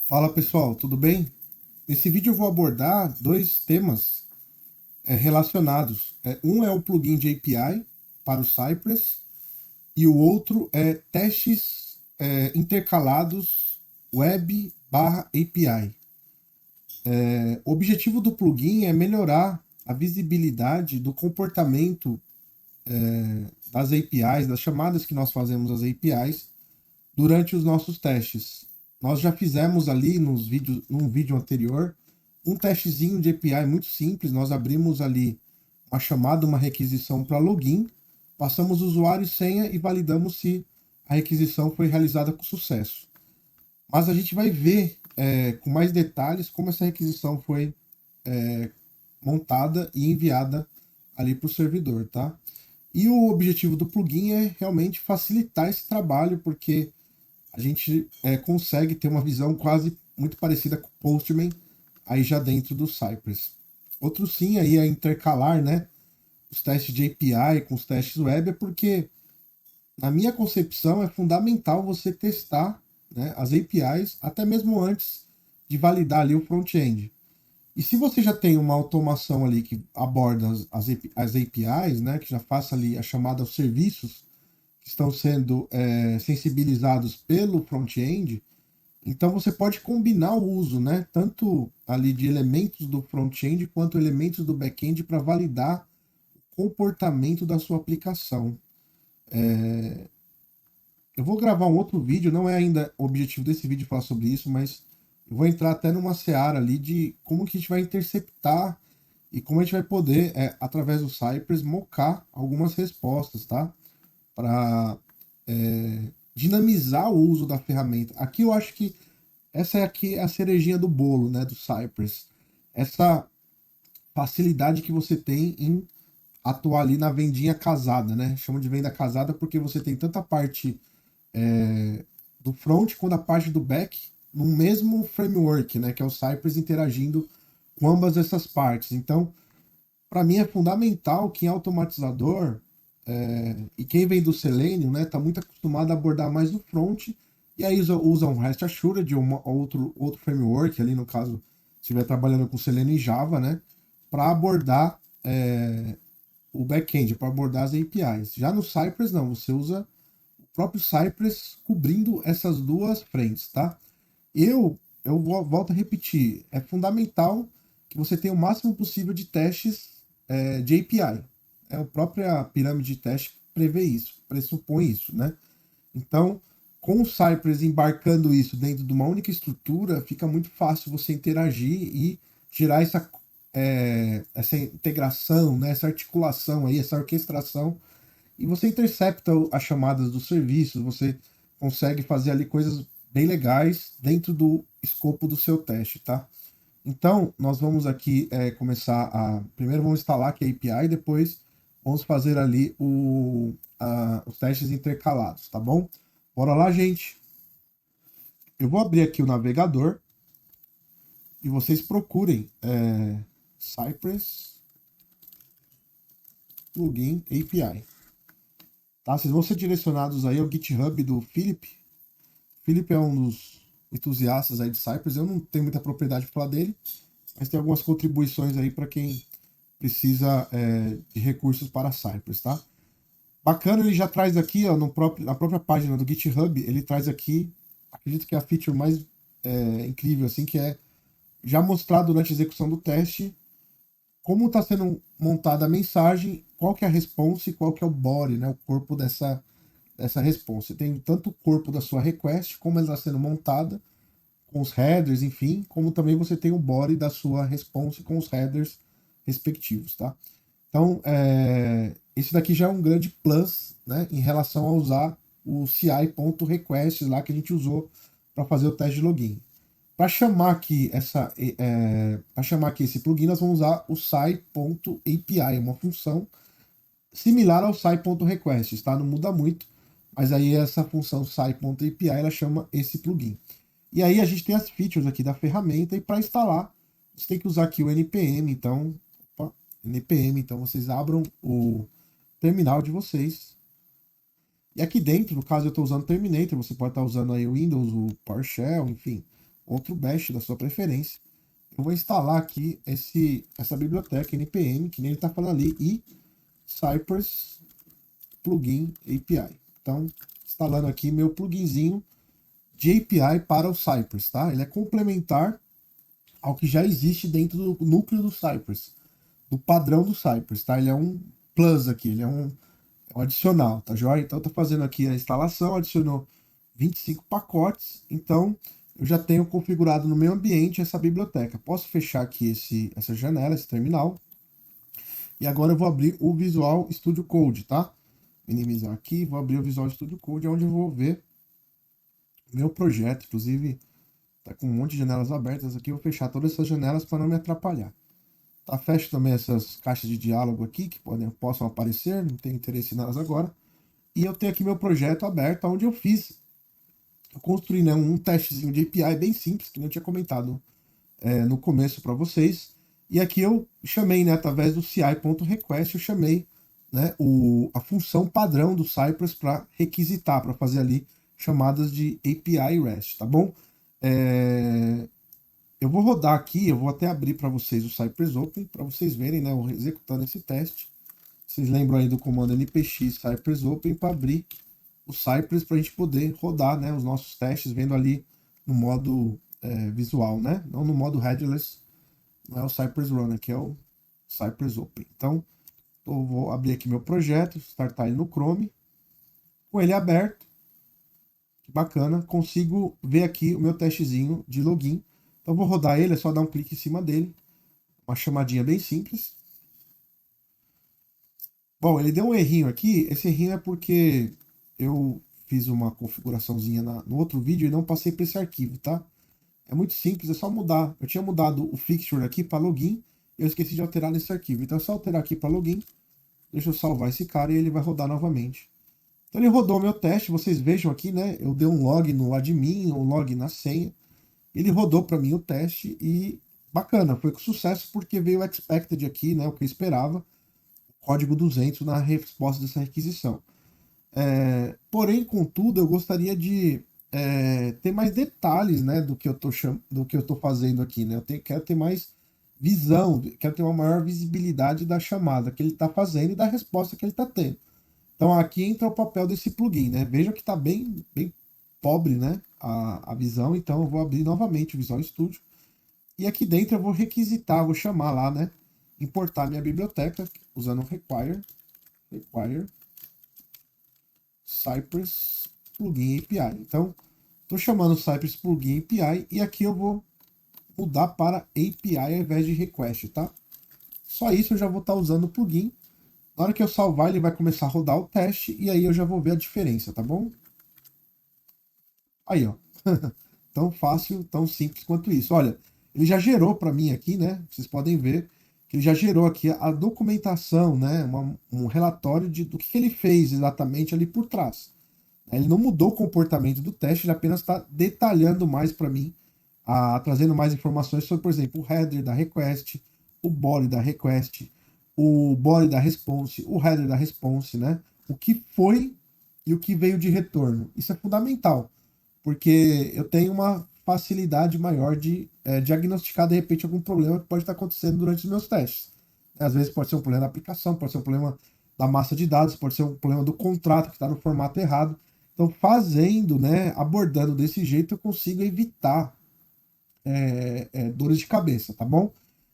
Fala pessoal, tudo bem? Nesse vídeo eu vou abordar dois temas relacionados. Um é o plugin de API para o Cypress e o outro é testes intercalados web/API. O objetivo do plugin é melhorar a visibilidade do comportamento das APIs, das chamadas que nós fazemos às APIs durante os nossos testes. Nós já fizemos ali num vídeo anterior um testezinho de API muito simples. Nós abrimos ali uma chamada, uma requisição para login, passamos usuário e senha e validamos se a requisição foi realizada com sucesso. Mas a gente vai ver com mais detalhes como essa requisição foi montada e enviada ali para o servidor, tá? E o objetivo do plugin é realmente facilitar esse trabalho, porque a gente consegue ter uma visão quase muito parecida com o Postman aí já dentro do Cypress. Outro sim aí é intercalar, né, os testes de API com os testes web, é porque na minha concepção é fundamental você testar, né, as APIs até mesmo antes de validar ali o front-end. E se você já tem uma automação ali que aborda as APIs, né, que já faça ali a chamada aos serviços que estão sendo sensibilizados pelo front-end, então você pode combinar o uso, né, tanto ali de elementos do front-end quanto elementos do back-end para validar o comportamento da sua aplicação. Eu vou gravar um outro vídeo, não é ainda o objetivo desse vídeo falar sobre isso, mas eu vou entrar até numa seara ali de como que a gente vai interceptar e como a gente vai poder, através do Cypress, mocar algumas respostas, tá? Para dinamizar o uso da ferramenta. Aqui eu acho que essa é aqui a cerejinha do bolo, né, do Cypress. Essa facilidade que você tem em atuar ali na vendinha casada, né? Chamo de venda casada porque você tem tanta parte do front quanto a parte do back no mesmo framework, né, que é o Cypress interagindo com ambas essas partes. Então, para mim é fundamental que em automatizador e quem vem do Selenium, né, tá muito acostumado a abordar mais do front, e aí usa um REST Assured ou outro framework, ali no caso, se estiver trabalhando com Selenium e Java, né, para abordar o back-end, para abordar as APIs. Já no Cypress, não, você usa o próprio Cypress cobrindo essas duas frentes, tá? Volto a repetir, é fundamental que você tenha o máximo possível de testes de API. A própria pirâmide de teste prevê isso, pressupõe isso, né? Então, com o Cypress embarcando isso dentro de uma única estrutura, fica muito fácil você interagir e gerar essa integração, né? Essa articulação aí, essa orquestração, e você intercepta as chamadas dos serviços, você consegue fazer ali coisas bem legais dentro do escopo do seu teste, tá? Então, nós vamos aqui começar a... Primeiro vamos instalar aqui a API, depois vamos fazer ali os testes intercalados, tá bom? Bora lá, gente. Eu vou abrir aqui o navegador e vocês procurem Cypress Plugin API. Tá? Vocês vão ser direcionados aí ao GitHub do Felipe. Felipe é um dos entusiastas aí de Cypress. Eu não tenho muita propriedade para falar dele, mas tem algumas contribuições aí para quem precisa de recursos para Cypress, tá? Bacana, ele já traz aqui, ó, na própria página do GitHub, ele traz aqui, acredito que é a feature mais incrível, assim, que é já mostrar durante a execução do teste como está sendo montada a mensagem, qual que é a response e qual que é o body, né, o corpo dessa response. Tem tanto o corpo da sua request, como ela está sendo montada, com os headers, enfim, como também você tem o body da sua response com os headers respectivos, tá? Então, esse daqui já é um grande plus, né, em relação a usar o ci.request lá que a gente usou para fazer o teste de login. Para chamar aqui esse plugin, nós vamos usar o ci.api, uma função similar ao ci.request, tá? Não muda muito, mas aí essa função ci.api ela chama esse plugin. E aí a gente tem as features aqui da ferramenta, e para instalar você tem que usar aqui o npm, então então vocês abram o terminal de vocês. E aqui dentro, no caso eu estou usando Terminator, você pode estar usando aí o Windows, o PowerShell, enfim, outro bash da sua preferência. Eu vou instalar aqui essa biblioteca npm, que nem ele está falando ali, e Cypress Plugin API. Então, instalando aqui meu pluginzinho de API para o Cypress, tá? Ele é complementar ao que já existe dentro do núcleo do Cypress, do padrão do Cypress, tá? Ele é um plus aqui, ele é um adicional, tá joia? Então, tô fazendo aqui a instalação, adicionou 25 pacotes, então eu já tenho configurado no meu ambiente essa biblioteca. Posso fechar aqui essa janela, esse terminal, e agora eu vou abrir o Visual Studio Code, tá? Minimizar aqui, vou abrir o Visual Studio Code, onde eu vou ver meu projeto, inclusive tá com um monte de janelas abertas aqui, eu vou fechar todas essas janelas para não me atrapalhar. Tá, fecho também essas caixas de diálogo aqui, que possam aparecer, não tenho interesse nelas agora. E eu tenho aqui meu projeto aberto, onde eu construí, né, um testezinho de API bem simples, que eu tinha comentado no começo para vocês. E aqui eu chamei, né, através do ci.request, eu chamei, né, a função padrão do Cypress para requisitar, para fazer ali chamadas de API REST, tá bom? Eu vou rodar aqui, eu vou até abrir para vocês o Cypress Open, para vocês verem, né, eu executando esse teste. Vocês lembram aí do comando npx Cypress Open para abrir o Cypress para a gente poder rodar, né, os nossos testes, vendo ali no modo visual, né? Não no modo headless, não é o Cypress Run, aqui é o Cypress Open. Então, eu vou abrir aqui meu projeto, startar ele no Chrome, com ele aberto, que bacana, consigo ver aqui o meu testezinho de login. Então, vou rodar ele, é só dar um clique em cima dele, uma chamadinha bem simples. Bom, ele deu um errinho aqui, esse errinho é porque eu fiz uma configuraçãozinha no outro vídeo e não passei para esse arquivo, tá? É muito simples, é só mudar. Eu tinha mudado o fixture aqui para login, eu esqueci de alterar nesse arquivo. Então é só alterar aqui para login, deixa eu salvar esse cara e ele vai rodar novamente. Então ele rodou o meu teste, vocês vejam aqui, né? Eu dei um log no admin, um log na senha. Ele rodou para mim o teste e bacana, foi com sucesso porque veio o expected aqui, né? O que eu esperava, código 200 na resposta dessa requisição. Porém, contudo, eu gostaria de ter mais detalhes, né, do que eu tô fazendo aqui, né? Quero ter mais visão, quero ter uma maior visibilidade da chamada que ele está fazendo e da resposta que ele está tendo. Então aqui entra o papel desse plugin, né? Vejam que está bem, bem pobre, né, a visão. Então eu vou abrir novamente o Visual Studio e aqui dentro eu vou requisitar, vou chamar lá, né, importar minha biblioteca usando o require Cypress Plugin API. Então, estou chamando Cypress Plugin API e aqui eu vou mudar para API ao invés de request, tá? Só isso eu já vou estar usando o plugin. Na hora que eu salvar, ele vai começar a rodar o teste e aí eu já vou ver a diferença, tá bom? Aí, ó. Tão fácil, tão simples quanto isso. Olha, ele já gerou para mim aqui, né? Vocês podem ver que ele já gerou aqui a documentação, né? Um relatório do que ele fez exatamente ali por trás. Ele não mudou o comportamento do teste, ele apenas está detalhando mais para mim, trazendo mais informações sobre, por exemplo, o header da request, o body da request, o body da response, o header da response, né? O que foi e o que veio de retorno. Isso é fundamental, porque eu tenho uma facilidade maior de diagnosticar, de repente, algum problema que pode estar acontecendo durante os meus testes. Às vezes pode ser um problema da aplicação, pode ser um problema da massa de dados, pode ser um problema do contrato que está no formato errado. Então, fazendo, né, abordando desse jeito, eu consigo evitar dores de cabeça, tá bom?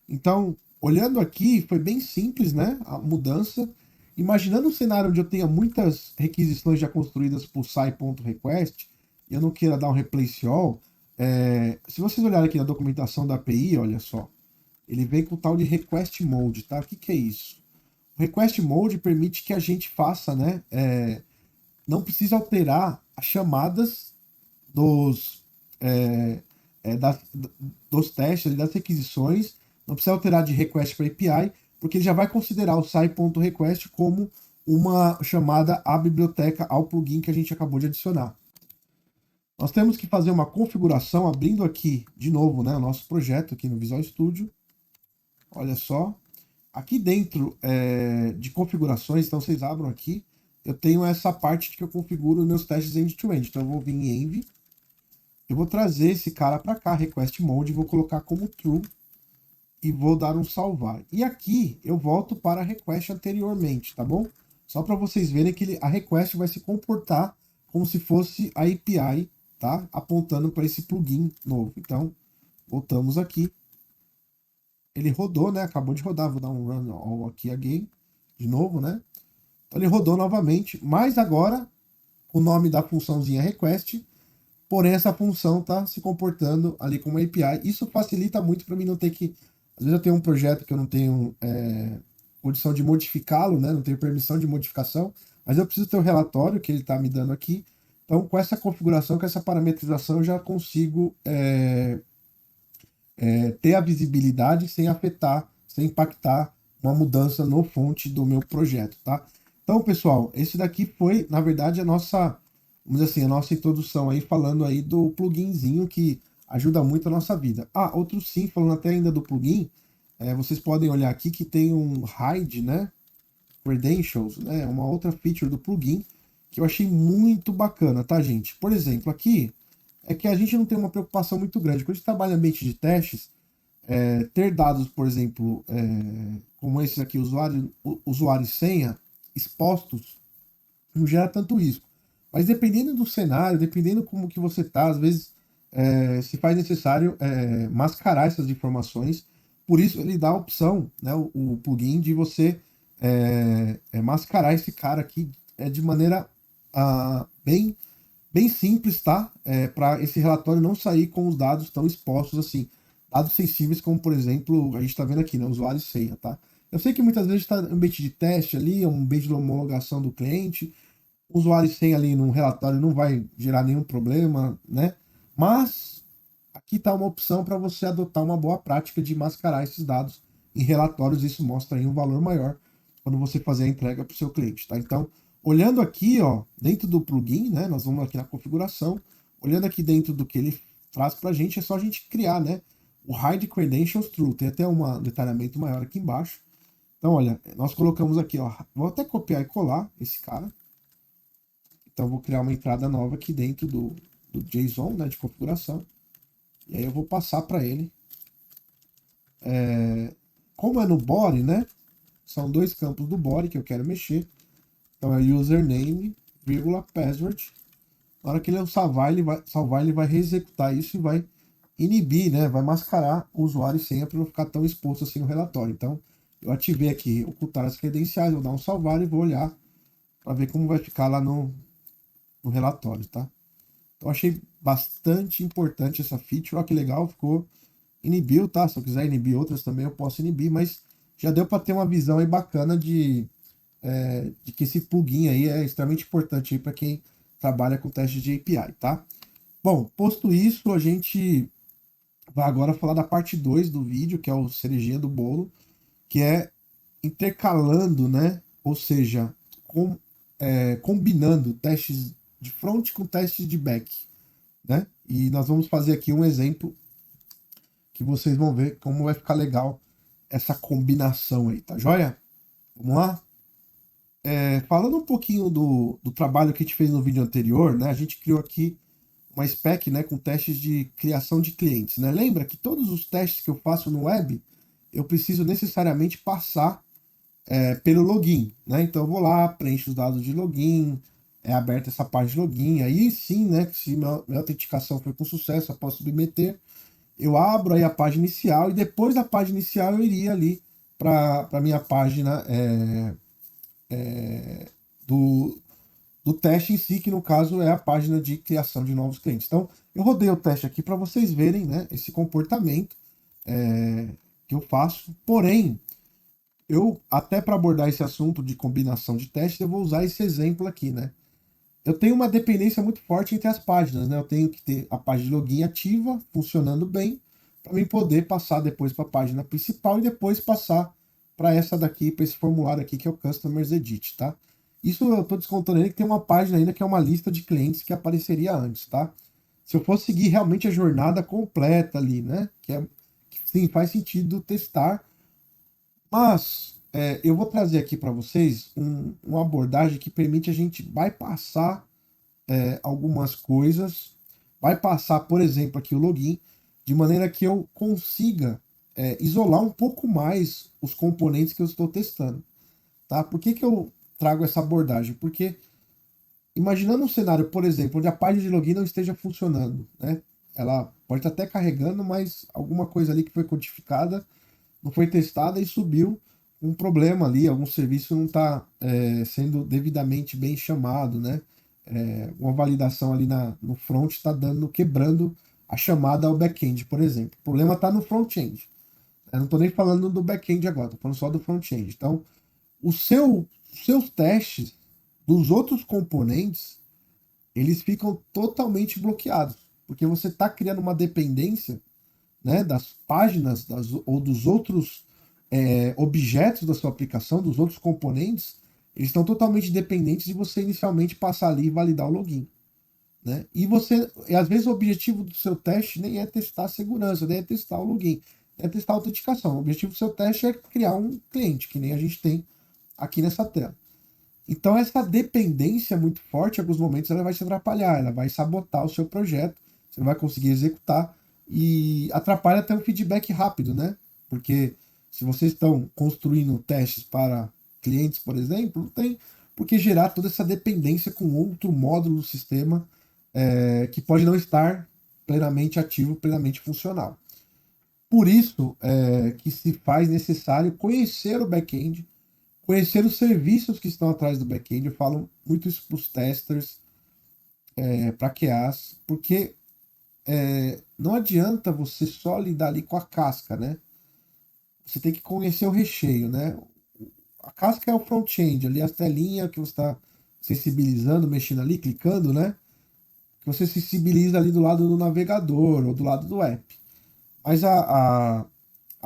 Então, olhando aqui, foi bem simples, né, a mudança. Imaginando um cenário onde eu tenha muitas requisições já construídas por sai.request, e eu não queira dar um replace all, se vocês olharem aqui na documentação da API, olha só, ele vem com o tal de request mode, tá? O que é isso? O request mode permite que a gente faça, né, não precisa alterar as chamadas dos, é, dos testes, das requisições, não precisa alterar de request para API, porque ele já vai considerar o sai.request como uma chamada à biblioteca, ao plugin que a gente acabou de adicionar. Nós temos que fazer uma configuração, abrindo aqui de novo, né, o nosso projeto aqui no Visual Studio. Olha só, aqui dentro de configurações, então vocês abram aqui, eu tenho essa parte que eu configuro meus testes end-to-end. Então eu vou vir em env, eu vou trazer esse cara para cá, request mode, vou colocar como true e vou dar um salvar. E aqui eu volto para a request anteriormente, tá bom? Só para vocês verem que a request vai se comportar como se fosse a API, tá? Apontando para esse plugin novo. Então, voltamos aqui. Ele rodou, né? Acabou de rodar. Vou dar um run all aqui again, de novo, né? Então ele rodou novamente, mas agora o nome da funçãozinha request, porém essa função está se comportando ali como API. Isso facilita muito para mim não ter que... Às vezes eu tenho um projeto que eu não tenho condição de modificá-lo, né? Não tenho permissão de modificação, mas eu preciso ter o relatório que ele está me dando aqui. Então, com essa configuração, com essa parametrização, eu já consigo ter a visibilidade sem afetar, sem impactar uma mudança no fonte do meu projeto, tá? Então, pessoal, esse daqui foi, na verdade, a nossa, vamos dizer assim, a nossa introdução aí, falando aí do pluginzinho que ajuda muito a nossa vida. Ah, outro sim, falando até ainda do plugin, vocês podem olhar aqui que tem um hide, né? Credentials, né? Uma outra feature do plugin que eu achei muito bacana, tá, gente? Por exemplo, aqui é que a gente não tem uma preocupação muito grande. Quando a gente trabalha em ambiente de testes, ter dados, por exemplo, como esses aqui, usuário e senha, expostos, não gera tanto risco. Mas dependendo do cenário, dependendo como que você está, às vezes se faz necessário mascarar essas informações. Por isso ele dá a opção, né, o plugin, de você mascarar esse cara aqui de maneira bem, bem simples, tá? Para esse relatório não sair com os dados tão expostos assim. Dados sensíveis, como por exemplo, a gente está vendo aqui, né? Usuário e senha, tá? Eu sei que muitas vezes está um ambiente de teste ali, um ambiente de homologação do cliente, usuário e senha ali num relatório não vai gerar nenhum problema, né? Mas aqui está uma opção para você adotar uma boa prática de mascarar esses dados em relatórios. Isso mostra aí um valor maior quando você fazer a entrega para o seu cliente, tá? Então, olhando aqui, ó, dentro do plugin, né? Nós vamos aqui na configuração, olhando aqui dentro do que ele traz para a gente, é só a gente criar, né? O hide credentials true. Tem até um detalhamento maior aqui embaixo. Então, olha, nós colocamos aqui, ó, vou até copiar e colar esse cara. Então, vou criar uma entrada nova aqui dentro do JSON, né, de configuração. E aí eu vou passar para ele. Como é no body, né, são dois campos do body que eu quero mexer. Então, é username, vírgula, password. Na hora que ele salvar, ele vai reexecutar isso e vai inibir, né, vai mascarar o usuário e senha para não ficar tão exposto assim no relatório. Então, eu ativei aqui ocultar as credenciais, vou dar um salvar e vou olhar para ver como vai ficar lá no relatório, tá? Então achei bastante importante essa feature. Olha que legal, ficou inibiu, tá? Se eu quiser inibir outras também eu posso inibir, mas já deu para ter uma visão aí bacana de que esse plugin aí é extremamente importante para quem trabalha com testes de API, tá? Bom, posto isso, a gente vai agora falar da parte 2 do vídeo, que é o cerejinha do bolo, que é intercalando, né? Ou seja, combinando testes de front com testes de back, né? E nós vamos fazer aqui um exemplo que vocês vão ver como vai ficar legal essa combinação aí, tá joia? Vamos lá? Falando um pouquinho do trabalho que a gente fez no vídeo anterior, né? A gente criou aqui uma spec, né, com testes de criação de clientes, né? Lembra que todos os testes que eu faço no web, eu preciso necessariamente passar pelo login, né? Então eu vou lá, preencho os dados de login, é aberta essa página de login, aí sim, né, se minha autenticação foi com sucesso, eu posso submeter, eu abro aí a página inicial e depois da página inicial eu iria ali para a minha página do, do teste em si, que no caso é a página de criação de novos clientes. Então eu rodei o teste aqui para vocês verem, né, esse comportamento que eu faço, porém eu, até para abordar esse assunto de combinação de testes, eu vou usar esse exemplo aqui, né? Eu tenho uma dependência muito forte entre as páginas, né? Eu tenho que ter a página de login ativa, funcionando bem, para mim poder passar depois para a página principal e depois passar para essa daqui, para esse formulário aqui, que é o Customers Edit, tá? Isso eu estou descontando aí que tem uma página ainda que é uma lista de clientes que apareceria antes, tá? Se eu fosse seguir realmente a jornada completa ali, né? Que sim, faz sentido testar, mas eu vou trazer aqui para vocês uma abordagem que permite a gente bypassar algumas coisas, vai passar, por exemplo, aqui o login, de maneira que eu consiga isolar um pouco mais os componentes que eu estou testando. Tá? Por que eu trago essa abordagem? Porque imaginando um cenário, por exemplo, onde a página de login não esteja funcionando, né? Ela pode estar até carregando, mas alguma coisa ali que foi codificada não foi testada e subiu um problema ali, algum serviço não está sendo devidamente bem chamado, né? Uma validação ali no front está quebrando a chamada ao back-end, por exemplo. O problema está no front-end. Eu não estou nem falando do back-end agora, estou falando só do front-end. Então, os seus testes dos outros componentes, eles ficam totalmente bloqueados, porque você está criando uma dependência, né, das páginas ou dos outros objetos da sua aplicação, dos outros componentes, eles estão totalmente dependentes de você inicialmente passar ali e validar o login. Né? E às vezes o objetivo do seu teste nem é testar a segurança, nem é testar o login, é testar a autenticação. O objetivo do seu teste é criar um cliente, que nem a gente tem aqui nessa tela. Então essa dependência muito forte, em alguns momentos, ela vai te atrapalhar, ela vai sabotar o seu projeto, você não vai conseguir executar e atrapalha até o feedback rápido, né? Porque se vocês estão construindo testes para clientes, por exemplo, não tem por que gerar toda essa dependência com outro módulo do sistema que pode não estar plenamente ativo, plenamente funcional. Por isso que se faz necessário conhecer o back-end, conhecer os serviços que estão atrás do back-end. Eu falo muito isso para os testers, para QAs, porque não adianta você só lidar ali com a casca, né? Você tem que conhecer o recheio, né? A casca é o front-end, ali as telinhas que você está sensibilizando, mexendo ali, clicando, né? Que você sensibiliza ali do lado do navegador ou do lado do app. Mas a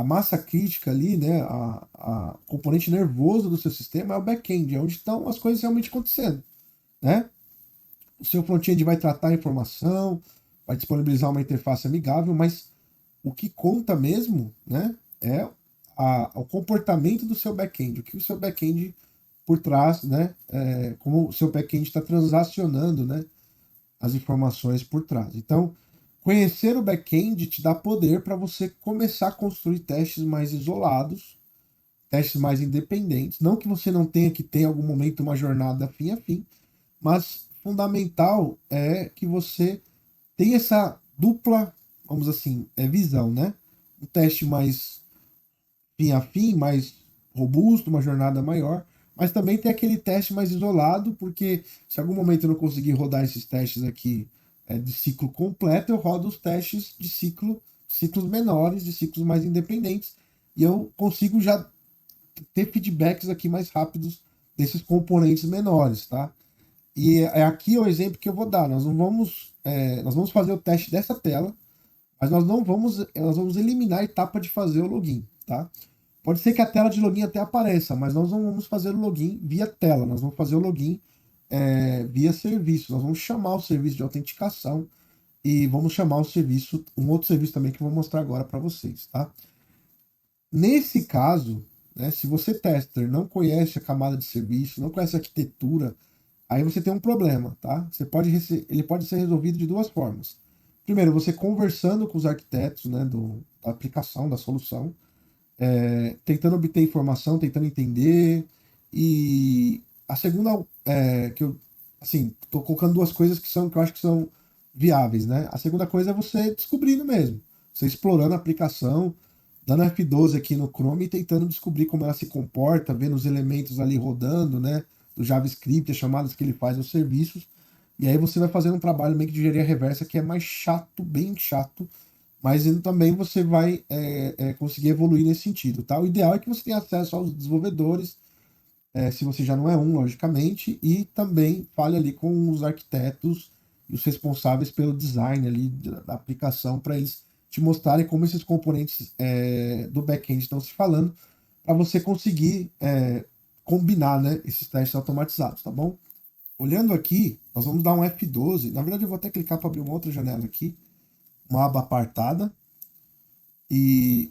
massa crítica ali, né? A componente nervoso do seu sistema é o back-end, é onde estão as coisas realmente acontecendo, né? O seu front-end vai tratar a informação, vai disponibilizar uma interface amigável, mas o que conta mesmo, né, é o comportamento do seu back-end, o que o seu back-end por trás, né, como o seu back-end está transacionando, né, as informações por trás. Então, conhecer o back-end te dá poder para você começar a construir testes mais isolados, testes mais independentes. Não que você não tenha que ter em algum momento uma jornada fim a fim, mas fundamental é que você tenha essa dupla, vamos assim, visão, né? Um teste mais fim a fim, mais robusto, uma jornada maior, mas também tem aquele teste mais isolado, porque se em algum momento eu não conseguir rodar esses testes aqui de ciclo completo, eu rodo os testes de ciclos menores, de ciclos mais independentes, e eu consigo já ter feedbacks aqui mais rápidos desses componentes menores, tá? E é aqui o exemplo que eu vou dar. Nós vamos fazer o teste dessa tela, mas nós vamos eliminar a etapa de fazer o login, tá? Pode ser que a tela de login até apareça, mas nós não vamos fazer o login via tela, nós vamos fazer o login via serviço. Nós vamos chamar o serviço de autenticação e vamos chamar o serviço, um outro serviço também que eu vou mostrar agora para vocês, tá? Nesse caso, né, se você tester não conhece a camada de serviço, não conhece a arquitetura, aí você tem um problema, tá? Ele pode ser resolvido de duas formas. Primeiro, você conversando com os arquitetos, né, da aplicação, da solução, tentando obter informação, tentando entender. E a segunda, que eu, assim, tô colocando duas coisas que eu acho que são viáveis, né? A segunda coisa é você descobrindo mesmo, você explorando a aplicação, dando F12 aqui no Chrome e tentando descobrir como ela se comporta, vendo os elementos ali rodando, né? Do JavaScript, as chamadas que ele faz aos serviços. E aí você vai fazendo um trabalho meio que de engenharia reversa que é mais chato, bem chato, mas também você vai conseguir evoluir nesse sentido, tá? O ideal é que você tenha acesso aos desenvolvedores, se você já não é um, logicamente, e também fale ali com os arquitetos e os responsáveis pelo design ali da aplicação para eles te mostrarem como esses componentes do back-end estão se falando, para você conseguir combinar, né, esses testes automatizados, tá bom? Olhando aqui, nós vamos dar um F12. Na verdade, eu vou até clicar para abrir uma outra janela aqui, uma aba apartada. E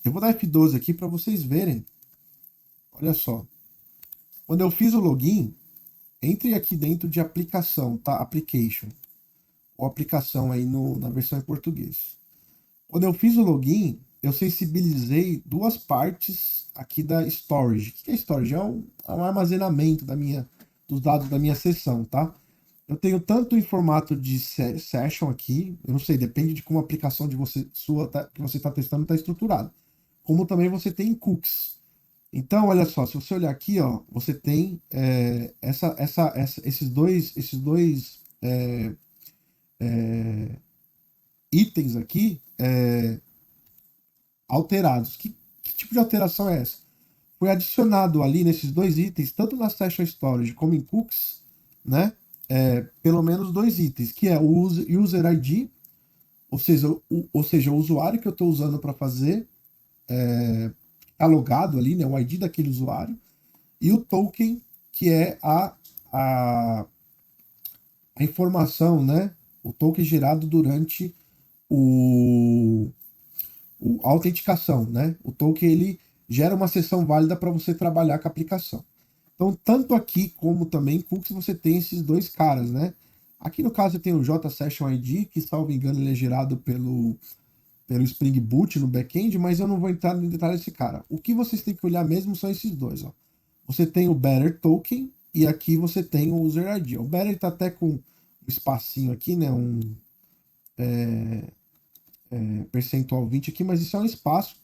eu vou dar F12 aqui para vocês verem. Olha só. Quando eu fiz o login, entre aqui dentro de aplicação, tá? Application. ou aplicação aí na versão em português. Quando eu fiz o login, eu sensibilizei duas partes aqui da storage. O que é storage? É um armazenamento dos dados da minha sessão, tá? Eu tenho tanto em formato de session aqui, eu não sei, depende de como a aplicação de você, que você está testando está estruturada. Como também você tem em cookies. Então, olha só, se você olhar aqui, ó, você tem esses dois itens aqui alterados. Que tipo de alteração é essa? Foi adicionado ali nesses dois itens, tanto na Session Storage como em cookies, né? Pelo menos dois itens, que é o User ID, ou seja, o usuário que eu estou usando para fazer logado ali, né? O ID daquele usuário, e o token, que é a informação, né? O token gerado durante o, a autenticação, né? O token ele gera uma sessão válida para você trabalhar com a aplicação. Então, tanto aqui como também em cookies você tem esses dois caras, né? Aqui no caso tem o JSession ID, que salvo engano ele é gerado pelo Spring Boot no back-end, mas eu não vou entrar no detalhe desse cara. O que vocês têm que olhar mesmo são esses dois, ó. Você tem o Better Token e aqui você tem o User ID. O Better está até com um espacinho aqui, né? Percentual 20 aqui, mas isso é um espaço.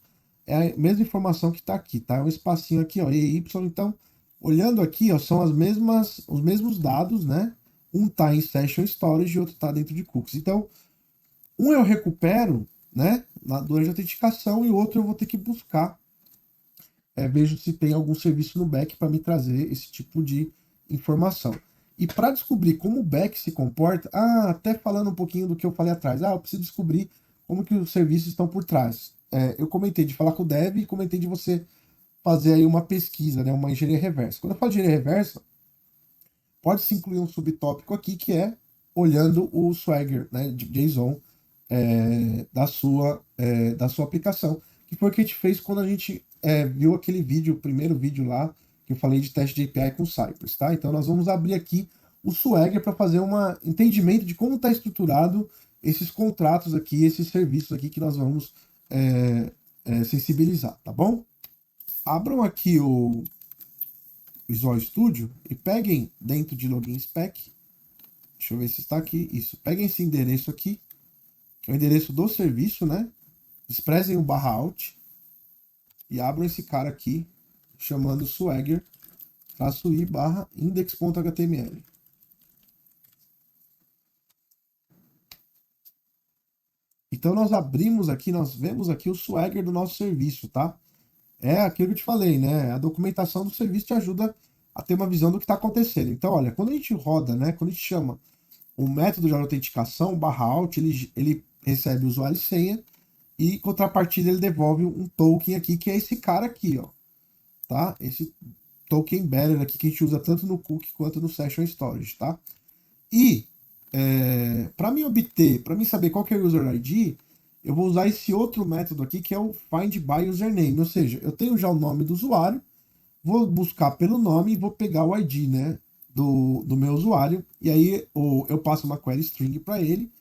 É a mesma informação que está aqui, tá? É um espacinho aqui, ó, EY. Então, olhando aqui, ó, são os mesmos dados, né? Um está em Session Storage e outro está dentro de cookies. Então, um eu recupero, né? Durante a autenticação e o outro eu vou ter que buscar. Vejo se tem algum serviço no back para me trazer esse tipo de informação. E para descobrir como o back se comporta, até falando um pouquinho do que eu falei atrás, eu preciso descobrir como que os serviços estão por trás. Eu comentei de falar com o dev e comentei de você fazer aí uma pesquisa, né, uma engenharia reversa. Quando eu falo de engenharia reversa, pode-se incluir um subtópico aqui que é olhando o Swagger, né, de JSON da sua aplicação, que foi o que a gente fez quando a gente viu aquele vídeo, o primeiro vídeo lá, que eu falei de teste de API com Cypress, tá? Então nós vamos abrir aqui o Swagger para fazer um entendimento de como está estruturado esses contratos aqui, esses serviços aqui que nós vamos sensibilizar, tá bom? Abram aqui o Visual Studio e peguem dentro de Login Spec, deixa eu ver se está aqui, isso, peguem esse endereço aqui, que é o endereço do serviço, né? Desprezem o /alt e abram esse cara aqui, chamando Swagger -i /index.html. Então nós abrimos aqui, nós vemos aqui o Swagger do nosso serviço, tá? É aquilo que eu te falei, né? A documentação do serviço te ajuda a ter uma visão do que está acontecendo. Então, olha, quando a gente roda, né? Quando a gente chama o método de autenticação, /alt, ele recebe o usuário e senha, e em contrapartida ele devolve um token aqui, que é esse cara aqui, ó. Tá? Esse token bearer aqui que a gente usa tanto no cookie quanto no session storage, tá? E para mim saber qual que é o user ID, eu vou usar esse outro método aqui que é o find by username, ou seja, eu tenho já o nome do usuário, vou buscar pelo nome e vou pegar o ID, né, do meu usuário, e aí eu passo uma query string para ele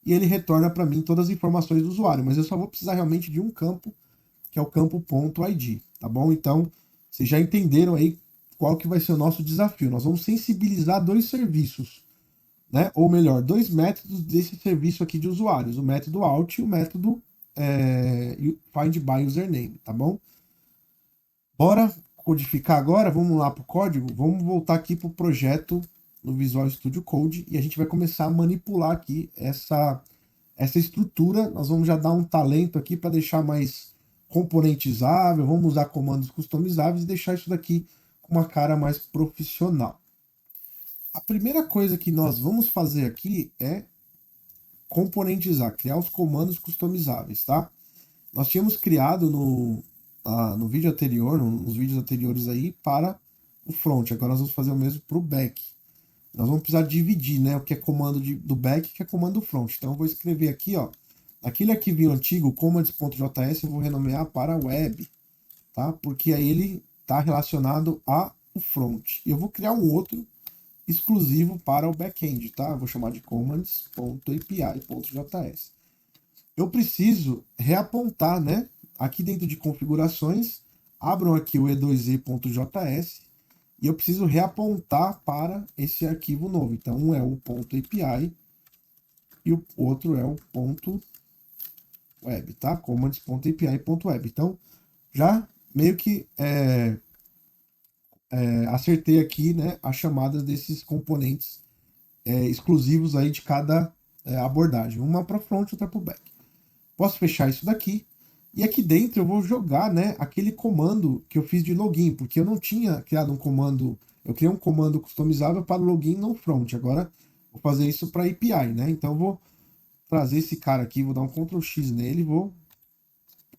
e ele retorna para mim todas as informações do usuário, mas eu só vou precisar realmente de um campo, que é o campo .id, tá bom? Então, vocês já entenderam aí qual que vai ser o nosso desafio. Nós vamos sensibilizar dois serviços, né? Ou melhor, dois métodos desse serviço aqui de usuários, o método out e o método find by username, tá bom? Bora codificar agora, vamos lá para o código, vamos voltar aqui para o projeto no Visual Studio Code e a gente vai começar a manipular aqui essa estrutura. Nós vamos já dar um talento aqui para deixar mais componentizável, vamos usar comandos customizáveis e deixar isso daqui com uma cara mais profissional. A primeira coisa que nós vamos fazer aqui é componentizar, criar os comandos customizáveis, tá? Nós tínhamos criado no vídeo anterior, nos vídeos anteriores aí, para o front. Agora nós vamos fazer o mesmo para o back. Nós vamos precisar dividir, né, o que é comando do back e o que é comando do front. Então eu vou escrever aqui, ó, aquele arquivinho antigo, commands.js, eu vou renomear para web, tá? Porque aí ele está relacionado ao front. E eu vou criar um outro exclusivo para o back-end, tá? Vou chamar de commands.api.js. Eu preciso reapontar, né? Aqui dentro de configurações, abram aqui o e2e.js e eu preciso reapontar para esse arquivo novo. Então, um é o .api e o outro é o .web, tá? commands.api.web. Então, já meio que acertei aqui, né, as chamadas desses componentes exclusivos aí de cada abordagem. Uma para front, outra para back. Posso fechar isso daqui. E aqui dentro eu vou jogar, né, aquele comando que eu fiz de login, porque eu não tinha criado um comando, eu criei um comando customizável para login no front. Agora vou fazer isso para API, né? Então eu vou trazer esse cara aqui, vou dar um Ctrl X nele, vou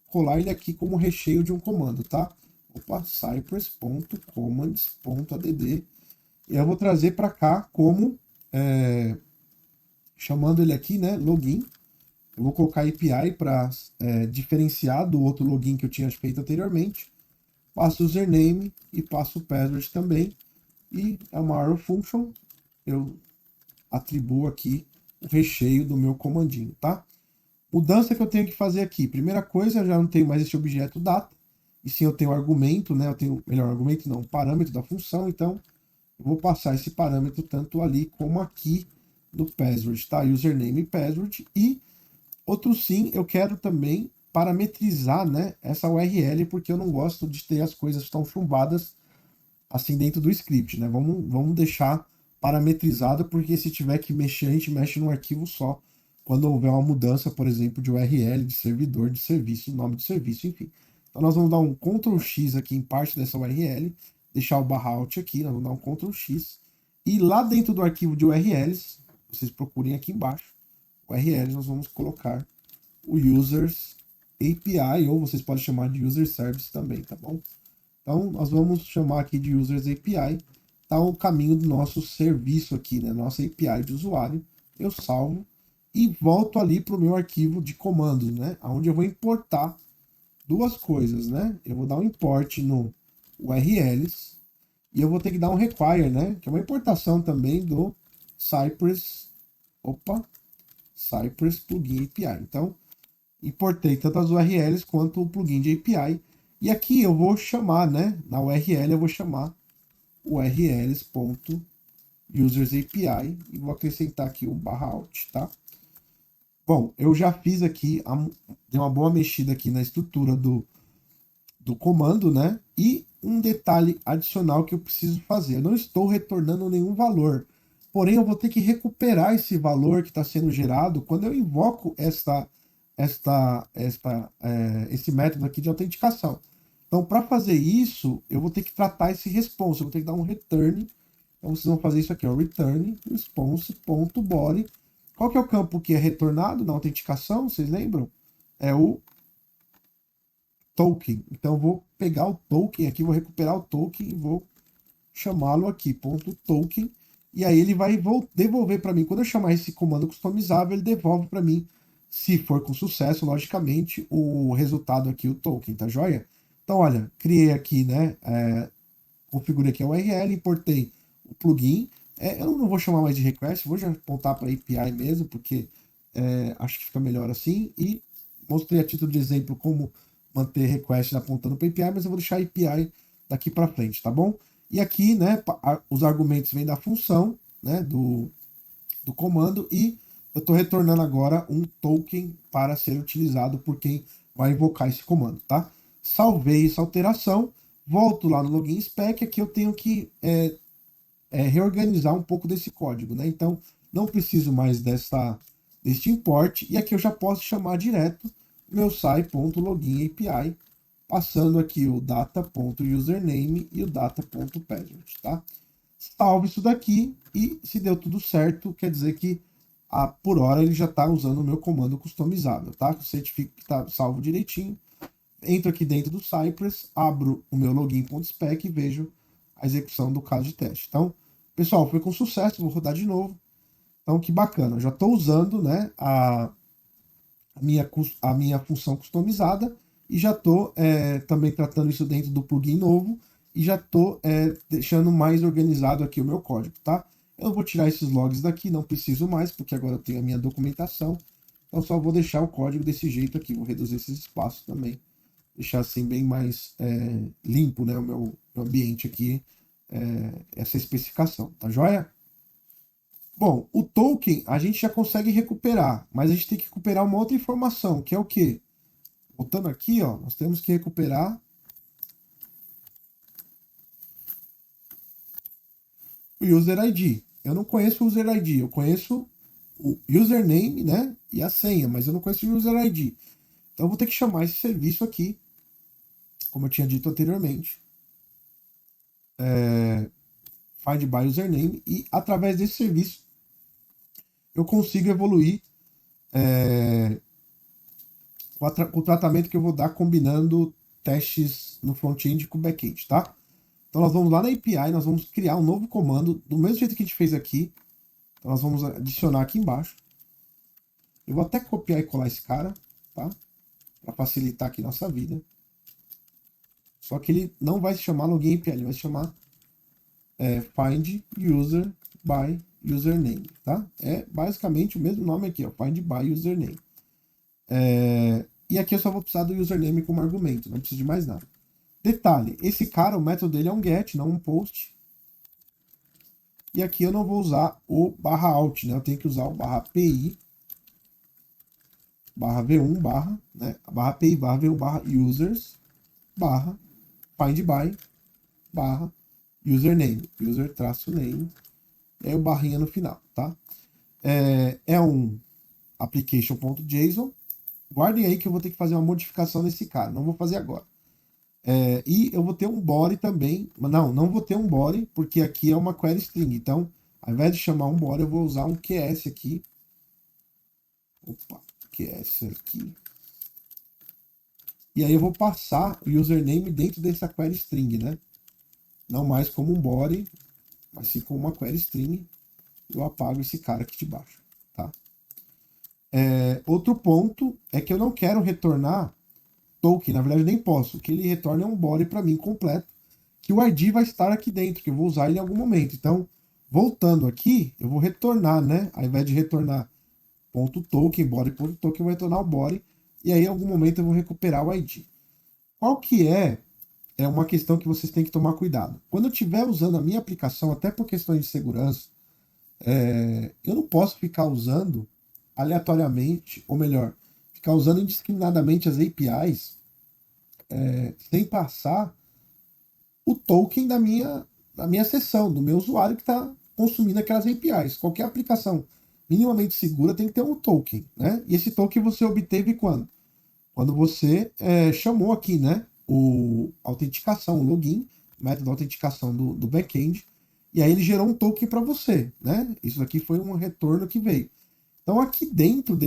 colar ele aqui como recheio de um comando, tá? Opa, cypress.commands.add. E eu vou trazer para cá como chamando ele aqui, né, login. Eu vou colocar API para diferenciar do outro login que eu tinha feito anteriormente. Passo o username e passo o password também. E é uma arrow function. Eu atribuo aqui o recheio do meu comandinho, tá? Mudança que eu tenho que fazer aqui. Primeira coisa, eu já não tenho mais esse objeto data. E sim eu tenho argumento, né? Eu tenho, melhor, argumento não, parâmetro da função. Então, eu vou passar esse parâmetro tanto ali como aqui no password, tá? Username e password. E outro sim, eu quero também parametrizar, né, essa URL, porque eu não gosto de ter as coisas tão chumbadas assim dentro do script, né? Vamos deixar parametrizado, porque se tiver que mexer, a gente mexe num arquivo só, quando houver uma mudança, por exemplo, de URL, de servidor, de serviço, nome do serviço, enfim. Então nós vamos dar um Ctrl X aqui em parte dessa URL, deixar o barra out aqui, nós vamos dar um Ctrl X, e lá dentro do arquivo de URLs, vocês procurem aqui embaixo, URLs, nós vamos colocar o users API, ou vocês podem chamar de user service também, tá bom? Então, nós vamos chamar aqui de users API, tá o caminho do nosso serviço aqui, né? Nossa API de usuário. Eu salvo e volto ali para o meu arquivo de comandos, né? Onde eu vou importar duas coisas, né? Eu vou dar um import no URLs e eu vou ter que dar um require, né? Que é uma importação também do Cypress, Cypress Plugin API. Então, importei tanto as URLs quanto o plugin de API. E aqui eu vou chamar, né? Na URL eu vou chamar urls.usersAPI e vou acrescentar aqui um barra out, tá? Bom, eu já fiz aqui, dei uma boa mexida aqui na estrutura do comando, né? E um detalhe adicional que eu preciso fazer. Eu não estou retornando nenhum valor. Porém, eu vou ter que recuperar esse valor que está sendo gerado quando eu invoco esse método aqui de autenticação. Então, para fazer isso, eu vou ter que tratar esse response, eu vou ter que dar um return. Então, vocês vão fazer isso aqui, ó, return response.body. Qual que é o campo que é retornado na autenticação? Vocês lembram? É o token. Então, eu vou pegar o token aqui, vou recuperar o token e vou chamá-lo aqui, .token. E aí ele vai devolver para mim. Quando eu chamar esse comando customizável, ele devolve para mim, se for com sucesso, logicamente, o resultado aqui, o token, tá joia? Então, olha, criei aqui, né? Configurei aqui a URL, importei o plugin. Eu não vou chamar mais de request, vou já apontar para API mesmo, porque acho que fica melhor assim. E mostrei a título de exemplo como manter request apontando para API, mas eu vou deixar a API daqui para frente, tá bom? E aqui, né, os argumentos vêm da função, né, do comando, e eu estou retornando agora um token para ser utilizado por quem vai invocar esse comando, tá? Salvei essa alteração, volto lá no login spec, aqui eu tenho que reorganizar um pouco desse código, né? Então, não preciso mais deste import, e aqui eu já posso chamar direto meu sai.login API, passando aqui o data.username e o data.password, tá? Salvo isso daqui e se deu tudo certo, quer dizer que por hora ele já está usando o meu comando customizável, tá? Certifico que está salvo direitinho. Entro aqui dentro do Cypress, abro o meu login.spec e vejo a execução do caso de teste. Então, pessoal, foi com sucesso, vou rodar de novo. Então, que bacana, eu já estou usando, né, a minha função customizada e já estou também tratando isso dentro do plugin novo. e já estou deixando mais organizado aqui o meu código, tá? Eu vou tirar esses logs daqui, não preciso mais, porque agora eu tenho a minha documentação. Então só vou deixar o código desse jeito aqui, vou reduzir esses espaços também. Deixar assim bem mais limpo, né, o meu ambiente aqui, essa especificação, tá joia? Bom, o token a gente já consegue recuperar, mas a gente tem que recuperar uma outra informação, que é o quê? Voltando aqui, ó, nós temos que recuperar o user ID. Eu não conheço o user ID, eu conheço o username, né, e a senha, mas eu não conheço o user ID. Então eu vou ter que chamar esse serviço aqui, como eu tinha dito anteriormente, find by username, e através desse serviço eu consigo evoluir o tratamento que eu vou dar combinando testes no front-end com o back-end, tá? Então nós vamos lá na API, nós vamos criar um novo comando, do mesmo jeito que a gente fez aqui. Então nós vamos adicionar aqui embaixo. Eu vou até copiar e colar esse cara, tá? Para facilitar aqui nossa vida. Só que ele não vai se chamar login API, ele vai se chamar find user by username, tá? É basicamente o mesmo nome aqui, ó, find by username. E aqui eu só vou precisar do username como argumento, não preciso de mais nada. Detalhe, esse cara, o método dele é um get, não um post. E aqui eu não vou usar o /out, né? Eu tenho que usar o /pi, /v1, né? /pi, /v1, /users, /findby, /username, user-name, e aí o barrinha no final, tá? É um application.json. Guardem aí que eu vou ter que fazer uma modificação nesse cara, não vou fazer agora. E eu vou ter um body também. Não vou ter um body, porque aqui é uma query string. Então, ao invés de chamar um body, eu vou usar um QS aqui. Opa, QS aqui. E aí eu vou passar o username dentro dessa query string, né? Não mais como um body, mas sim como uma query string. Eu apago esse cara aqui de baixo, tá? Outro ponto é que eu não quero retornar token, na verdade nem posso, o que ele retorna é um body para mim completo, que o ID vai estar aqui dentro, que eu vou usar ele em algum momento. Então, voltando aqui, eu vou retornar, né? Ao invés de retornar .token, body.token, eu vou retornar o body, e aí em algum momento eu vou recuperar o ID. Qual que é uma questão que vocês têm que tomar cuidado. Quando eu estiver usando a minha aplicação, até por questões de segurança, eu não posso ficar usando aleatoriamente, ou melhor, ficar usando indiscriminadamente as APIs sem passar o token da minha sessão, do meu usuário que está consumindo aquelas APIs. Qualquer aplicação minimamente segura tem que ter um token, né? E esse token você obteve quando? Quando você chamou aqui, né? O autenticação, o login, método de autenticação do back-end, e aí ele gerou um token para você, né? Isso aqui foi um retorno que veio. Então aqui dentro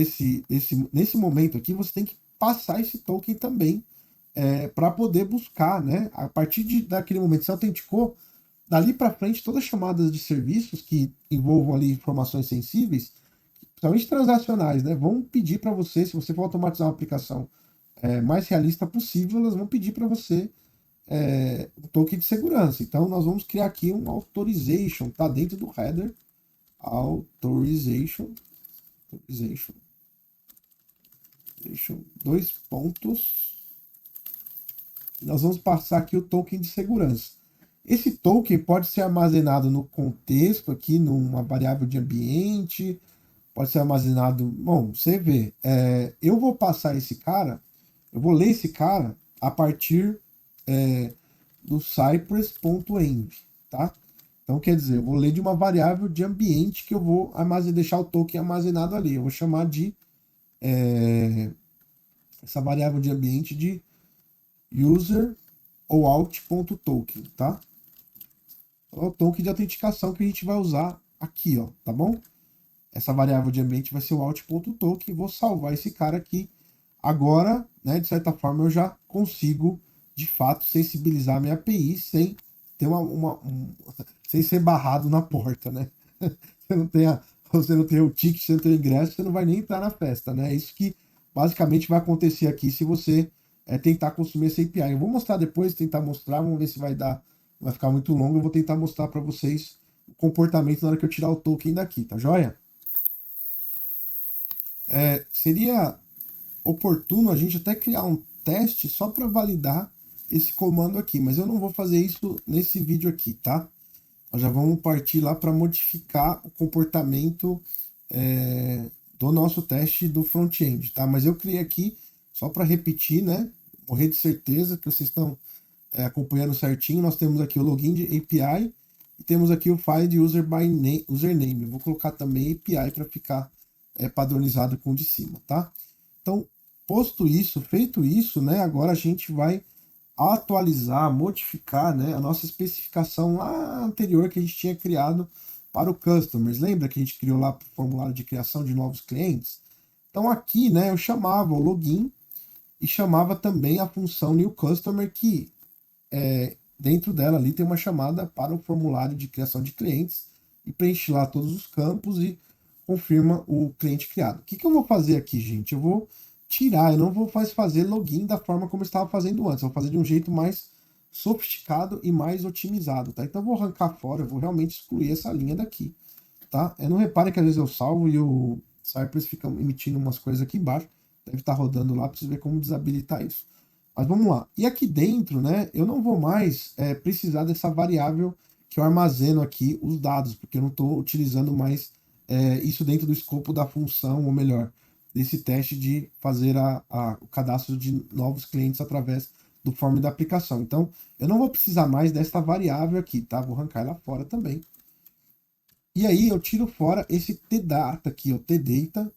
nesse momento aqui, você tem que passar esse token também para poder buscar, né? A partir daquele momento que você autenticou, dali para frente, todas as chamadas de serviços que envolvam ali informações sensíveis, principalmente transacionais, né? Vão pedir para você, se você for automatizar uma aplicação mais realista possível, elas vão pedir para você um token de segurança. Então nós vamos criar aqui um authorization, tá dentro do header, authorization, 2 pontos. Nós vamos passar aqui o token de segurança. Esse token pode ser armazenado no contexto aqui, numa variável de ambiente, pode ser armazenado. Bom, você vê. Eu vou passar esse cara, eu vou ler esse cara a partir do cypress.env, tá? Então quer dizer, eu vou ler de uma variável de ambiente que eu vou deixar o token armazenado ali. Eu vou chamar de essa variável de ambiente de user ou out.token, tá? É o token de autenticação que a gente vai usar aqui, ó, tá bom? Essa variável de ambiente vai ser o out.token. Vou salvar esse cara aqui. Agora, né, de certa forma, eu já consigo, de fato, sensibilizar a minha API sem ter sem ser barrado na porta, né? Você não tem o ticket, você não tem o ingresso, você não vai nem entrar na festa, né? É isso que basicamente vai acontecer aqui se você tentar consumir essa API. Eu vou mostrar depois, tentar mostrar, vamos ver se vai dar vai ficar muito longo, eu vou tentar mostrar para vocês o comportamento na hora que eu tirar o token daqui, tá joia? Seria oportuno a gente até criar um teste só para validar esse comando aqui, mas eu não vou fazer isso nesse vídeo aqui, tá? Nós já vamos partir lá para modificar o comportamento do nosso teste do front-end, tá? Mas eu criei aqui só para repetir, né? Morrer de certeza que vocês estão acompanhando certinho. Nós temos aqui o login de API e temos aqui o find user by username. Eu vou colocar também API para ficar padronizado com o de cima, tá? Então, posto isso, feito isso, né? Agora a gente vai atualizar, modificar, né, a nossa especificação lá anterior que a gente tinha criado para o customers. Lembra que a gente criou lá para o formulário de criação de novos clientes? Então aqui, né, eu chamava o login e chamava também a função new customer, que dentro dela ali tem uma chamada para o formulário de criação de clientes e preenche lá todos os campos e confirma o cliente criado. O que eu vou fazer aqui, gente? Eu vou tirar, eu não vou fazer login da forma como eu estava fazendo antes, eu vou fazer de um jeito mais sofisticado e mais otimizado, tá? Então eu vou arrancar fora, eu vou realmente excluir essa linha daqui, tá? Não repare que às vezes eu salvo e o Cypress fica emitindo umas coisas aqui embaixo, deve estar rodando lá, preciso ver como desabilitar isso. Mas vamos lá. E aqui dentro, né, eu não vou mais precisar dessa variável que eu armazeno aqui os dados, porque eu não estou utilizando mais isso dentro do escopo da função, ou melhor, desse teste de fazer o cadastro de novos clientes através do form da aplicação. Então, eu não vou precisar mais desta variável aqui, tá? Vou arrancar ela fora também. E aí eu tiro fora esse tdata aqui, o tdata.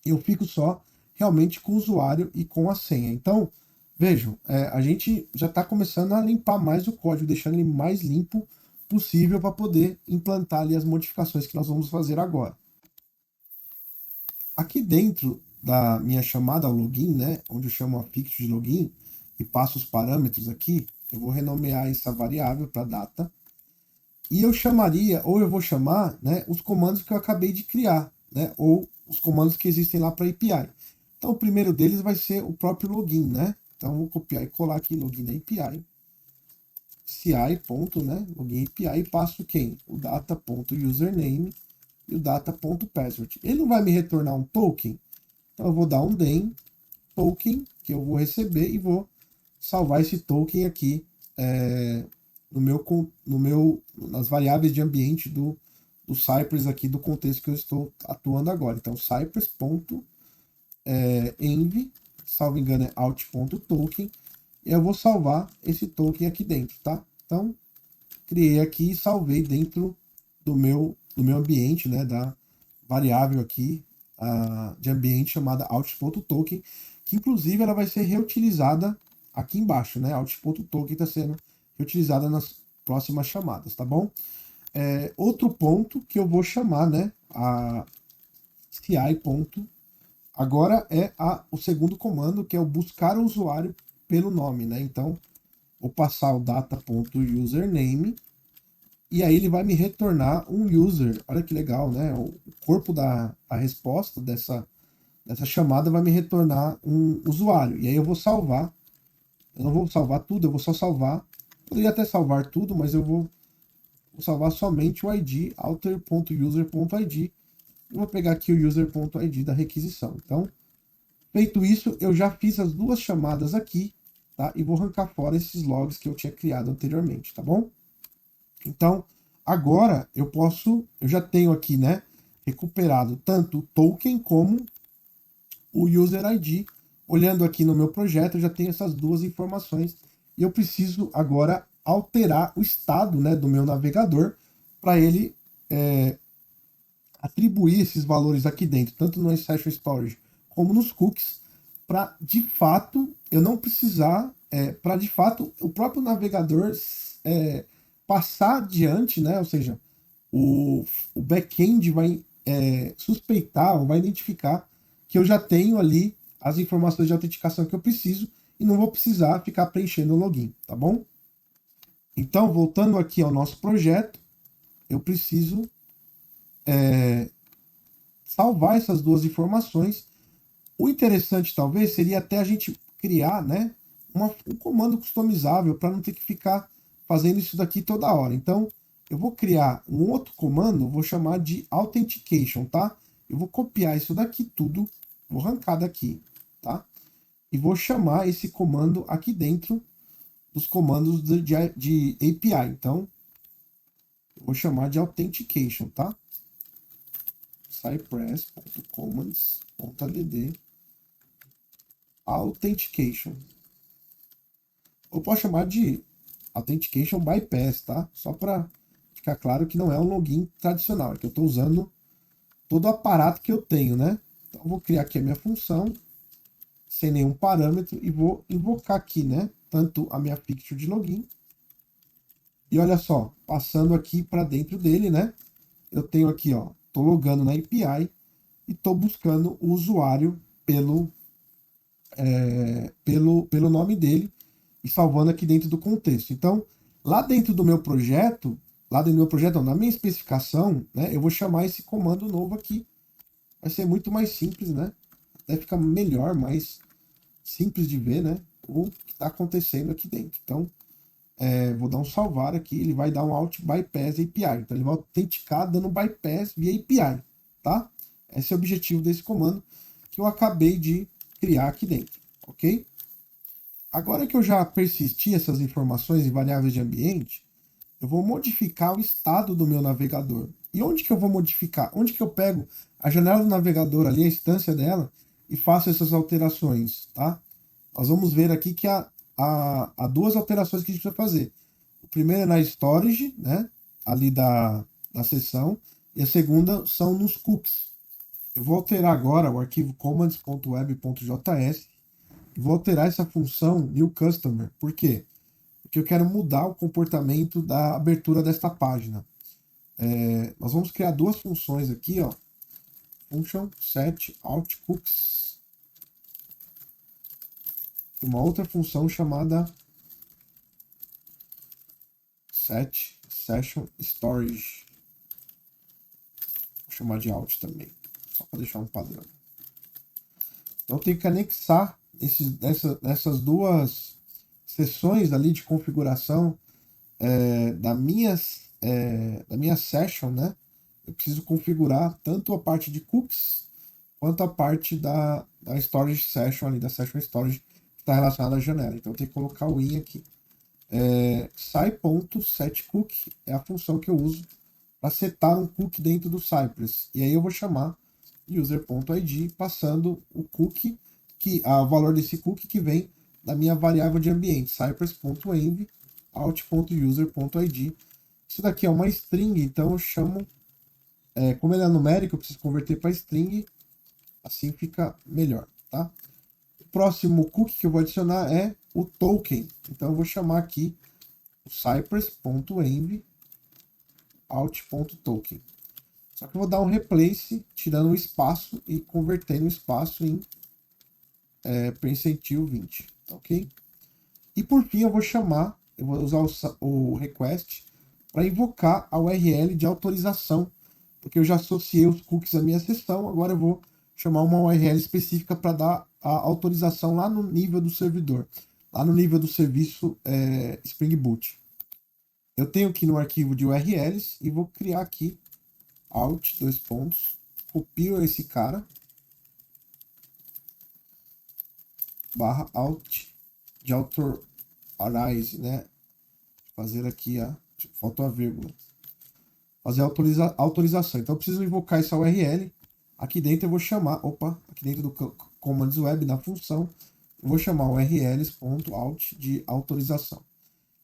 Eu fico só realmente com o usuário e com a senha. Então, vejam, a gente já está começando a limpar mais o código, deixando ele mais limpo possível para poder implantar ali as modificações que nós vamos fazer agora. Aqui dentro da minha chamada ao login, né, onde eu chamo a fixture de login e passo os parâmetros aqui, eu vou renomear essa variável para data. E eu chamaria, ou eu vou chamar, né, os comandos que eu acabei de criar, né, ou os comandos que existem lá para API. Então, o primeiro deles vai ser o próprio login, né? Então, eu vou copiar e colar aqui login API, ci, né, login API, e passo quem? O data.username e o data.password. Ele não vai me retornar um token, então eu vou dar um den token, que eu vou receber, e vou salvar esse token aqui nas variáveis de ambiente do Cypress aqui, do contexto que eu estou atuando agora. Então, cypress.env, salvo engano é out.token, e eu vou salvar esse token aqui dentro, tá? Então, criei aqui e salvei dentro do meu ambiente, né, da variável aqui de ambiente chamada out.token, que inclusive ela vai ser reutilizada aqui embaixo, né? Out.token está sendo reutilizada nas próximas chamadas, tá bom? Outro ponto que eu vou chamar, né, a ci. Agora o segundo comando, que é o buscar o usuário pelo nome, né? Então, vou passar o data.username e aí ele vai me retornar um user. Olha que legal, né? O corpo da resposta dessa chamada vai me retornar um usuário. E aí eu vou salvar. Eu não vou salvar tudo, eu vou só salvar. Poderia até salvar tudo, mas eu vou salvar somente o ID, alter.user.id. Eu vou pegar aqui o user.id da requisição. Então, feito isso, eu já fiz as duas chamadas aqui, tá? E vou arrancar fora esses logs que eu tinha criado anteriormente, tá bom? Então, agora eu já tenho aqui, né, recuperado tanto o token como o user ID. Olhando aqui no meu projeto, eu já tenho essas duas informações e eu preciso agora alterar o estado, né, do meu navegador para ele atribuir esses valores aqui dentro, tanto no Session Storage como nos cookies, para de fato eu não precisar, para de fato o próprio navegador passar adiante, né? Ou seja, o back-end vai suspeitar ou vai identificar que eu já tenho ali as informações de autenticação que eu preciso e não vou precisar ficar preenchendo o login, tá bom? Então, voltando aqui ao nosso projeto, eu preciso salvar essas duas informações. O interessante, talvez, seria até a gente criar, né, um comando customizável para não ter que ficar fazendo isso daqui toda hora. Então, eu vou criar um outro comando, vou chamar de Authentication, tá? Eu vou copiar isso daqui tudo, vou arrancar daqui, tá? E vou chamar esse comando aqui dentro dos comandos de API. Então, eu vou chamar de Authentication, tá? Cypress.commands.add Authentication. Eu posso chamar de Authentication Bypass, tá? Só para ficar claro que não é um login tradicional, é que eu estou usando todo o aparato que eu tenho, né? Então, eu vou criar aqui a minha função, sem nenhum parâmetro, e vou invocar aqui, né? Tanto a minha fixture de login, e olha só, passando aqui para dentro dele, né? Eu tenho aqui, ó, tô logando na API e tô buscando o usuário pelo nome dele e salvando aqui dentro do contexto. Então, lá dentro do meu projeto, não, na minha especificação, né, eu vou chamar esse comando novo aqui. Vai ser muito mais simples, né? Até fica melhor, mais simples de ver, né? O que está acontecendo aqui dentro. Então, vou dar um salvar aqui, ele vai dar um Out Bypass API. Então, ele vai autenticar dando bypass via API, tá? Esse é o objetivo desse comando que eu acabei de criar aqui dentro, ok? Agora que eu já persisti essas informações em variáveis de ambiente, eu vou modificar o estado do meu navegador. E onde que eu vou modificar? Onde que eu pego a janela do navegador ali, a instância dela, e faço essas alterações, tá? Nós vamos ver aqui que há duas alterações que a gente precisa fazer. O primeiro é na storage, né? Ali da seção, e a segunda são nos cookies. Eu vou alterar agora o arquivo commands.web.js e vou alterar essa função new customer. Por quê? Porque eu quero mudar o comportamento da abertura desta página. Nós vamos criar duas funções aqui, ó. Function set out cookies. E uma outra função chamada set session storage. Vou chamar de out também, só para deixar um padrão. Então eu tenho que anexar essas duas seções ali de configuração da minha session, né? Eu preciso configurar tanto a parte de cookies quanto a parte da storage session ali, da session storage que está relacionada à janela. Então eu tenho que colocar o in aqui. Sai.setCookie é a função que eu uso para setar um cookie dentro do Cypress. E aí eu vou chamar user.id passando o cookie, o valor desse cookie que vem da minha variável de ambiente, cypress.env out.user.id. Isso daqui é uma string, então eu chamo, como ele é numérico, eu preciso converter para string, assim fica melhor, tá? O próximo cookie que eu vou adicionar é o token, então eu vou chamar aqui o cypress.env out.token. Só que eu vou dar um replace, tirando o espaço e convertendo o espaço em percentil 20, tá ok? E por fim eu vou usar o request para invocar a URL de autorização, porque eu já associei os cookies à minha sessão, agora eu vou chamar uma URL específica para dar a autorização lá no nível do servidor, lá no nível do serviço Spring Boot. Eu tenho aqui no arquivo de URLs e vou criar aqui alt, copio esse cara, /alt de authorize, né? Fazer aqui faltou a vírgula. Fazer a autorização. Então eu preciso invocar essa URL. Aqui dentro eu vou chamar, aqui dentro do commands web, na função, eu vou chamar urls.alt de autorização.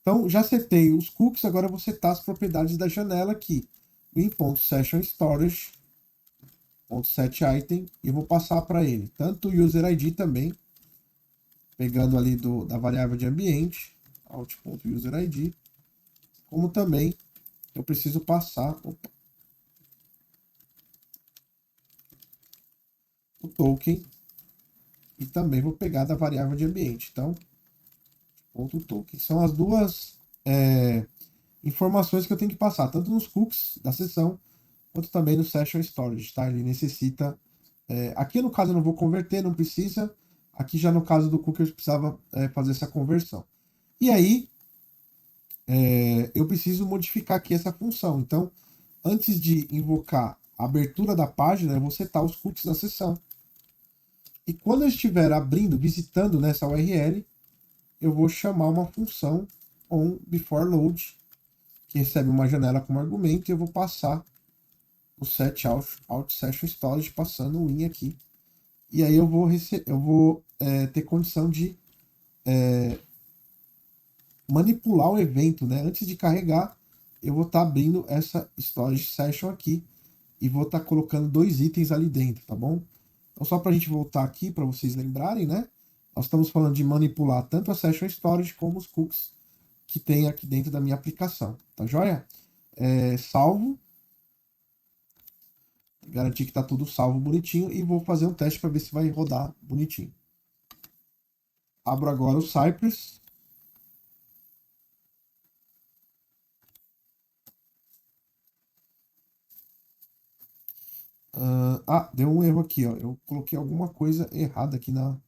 Então já setei os cookies, agora eu vou setar as propriedades da janela aqui. in.sessionStorage.setItem e eu vou passar para ele tanto o user ID também, pegando ali da variável de ambiente, out.userid, como também eu preciso passar o token e também vou pegar da variável de ambiente. Então, ponto token. São as duas informações que eu tenho que passar, tanto nos cookies da sessão, quanto também no Session Storage, tá? Ele necessita... aqui no caso eu não vou converter, não precisa. Aqui já no caso do cookie eu precisava fazer essa conversão. E aí, eu preciso modificar aqui essa função. Então, antes de invocar a abertura da página, eu vou setar os cookies na sessão. E quando eu estiver abrindo, visitando nessa URL, eu vou chamar uma função onBeforeLoad, que recebe uma janela como argumento, e eu vou passar o set out session storage passando o in aqui. E aí eu vou ter condição de manipular o evento, né? Antes de carregar, eu vou estar abrindo essa storage session aqui e vou estar colocando 2 itens ali dentro, tá bom? Então só para a gente voltar aqui para vocês lembrarem, né? Nós estamos falando de manipular tanto a session storage como os cookies que tem aqui dentro da minha aplicação, tá joia? Salvo, garantir que está tudo salvo bonitinho e vou fazer um teste para ver se vai rodar bonitinho. Abro agora o Cypress. Deu um erro aqui, ó. Eu coloquei alguma coisa errada aqui na